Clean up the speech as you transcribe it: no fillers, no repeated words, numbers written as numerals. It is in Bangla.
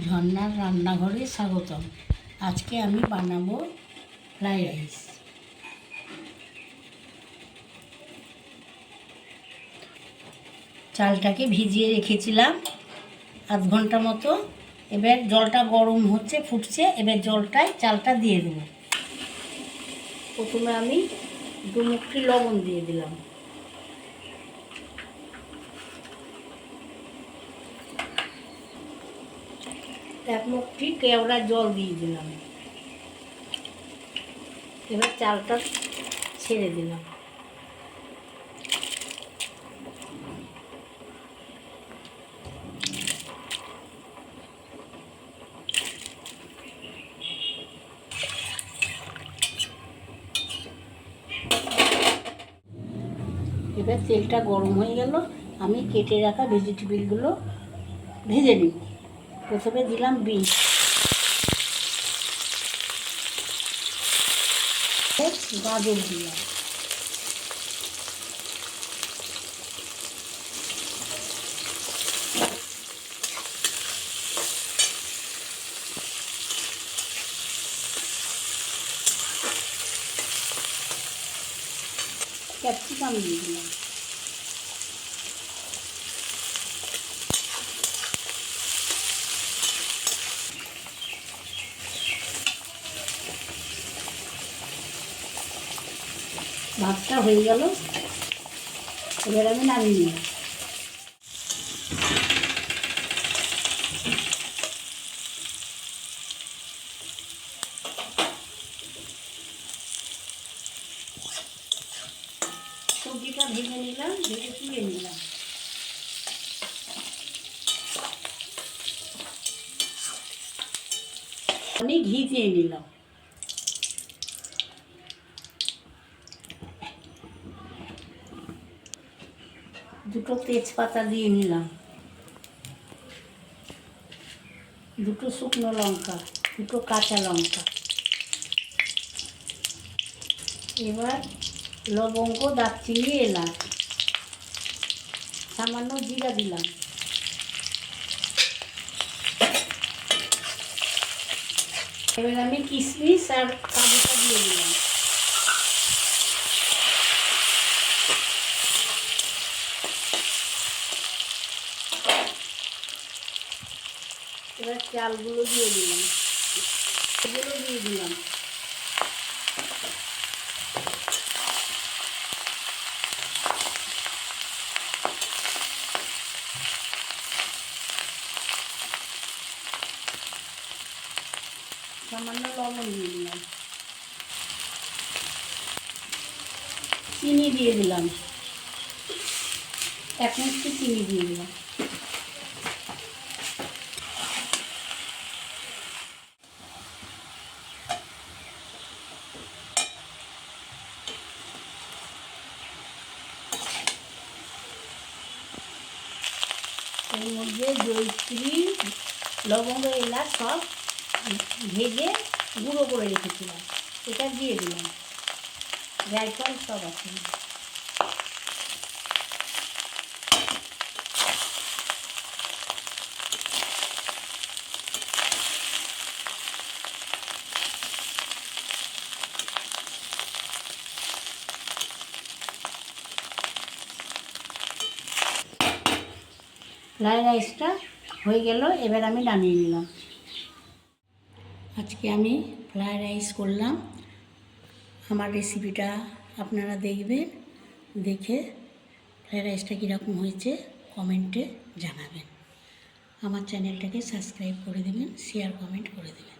ঝর্ণার রান্নাঘরে স্বাগতম। আজকে আমি বানাবো ফ্রাইড রাইস। চালটাকে ভিজিয়ে রেখেছিলাম আধ ঘন্টা মতো। এবার জলটা গরম হচ্ছে, ফুটছে। এবার জলটায় চালটা দিয়ে দেবো। প্রথমে আমি 2 মুঠি লবণ দিয়ে দিলাম। এক মুঠি কেওড়া জল দিয়ে দিলাম। এবার চালটা ছেড়ে দিলাম। এবার তেলটা গরম হয়ে গেল, আমি কেটে রাখা ভেজিটেবিলগুলো ভেজে নিই। প্রথমে দিলাম বিনস, গাজর দিলাম, ক্যাপসিকাম দিয়ে দিলাম, ভাতটা হয়ে গেল। এবার আমি নামিয়ে নিই। সবজিটা ভেজে নিলাম, ভেজে তুলে নিলাম। আমি ঘি দিয়ে নিলাম। দুটো তেজপাতা দিয়ে নিলাম, দুটো শুকনো লঙ্কা, দুটো কাঁচা লঙ্কা। এবার লবঙ্গ, দারচিনি, এলাচ, সামান্য জিরা দিলাম। এবার আমি কিশমিশ আর কাজুটা দিয়ে দিলাম। এবার চালগুলো দিয়ে দিলাম, এগুলো দিয়ে দিলাম। সামান্য লবণ দিয়ে দিলাম, চিনি দিয়ে দিলাম, 1 মুঠি চিনি দিয়ে দিলাম। এর মধ্যে জয়িত্রী, লবঙ্গ, এলাচ সব ভেজে গুঁড়ো করে রেখেছিলাম, এটা দিয়ে দিলাম। জায়ফল সব আছে। ফ্রাইড রাইসটা হয়ে গেল, এবার আমি নামিয়ে নিলাম। আজকে আমি ফ্রাইড রাইস করলাম। আমার রেসিপিটা আপনারা দেখবেন, দেখে ফ্রাইড রাইসটা কীরকম হয়েছে কমেন্টে জানাবেন। আমার চ্যানেলটাকে সাবস্ক্রাইব করে দেবেন, শেয়ার কমেন্ট করে দেবেন।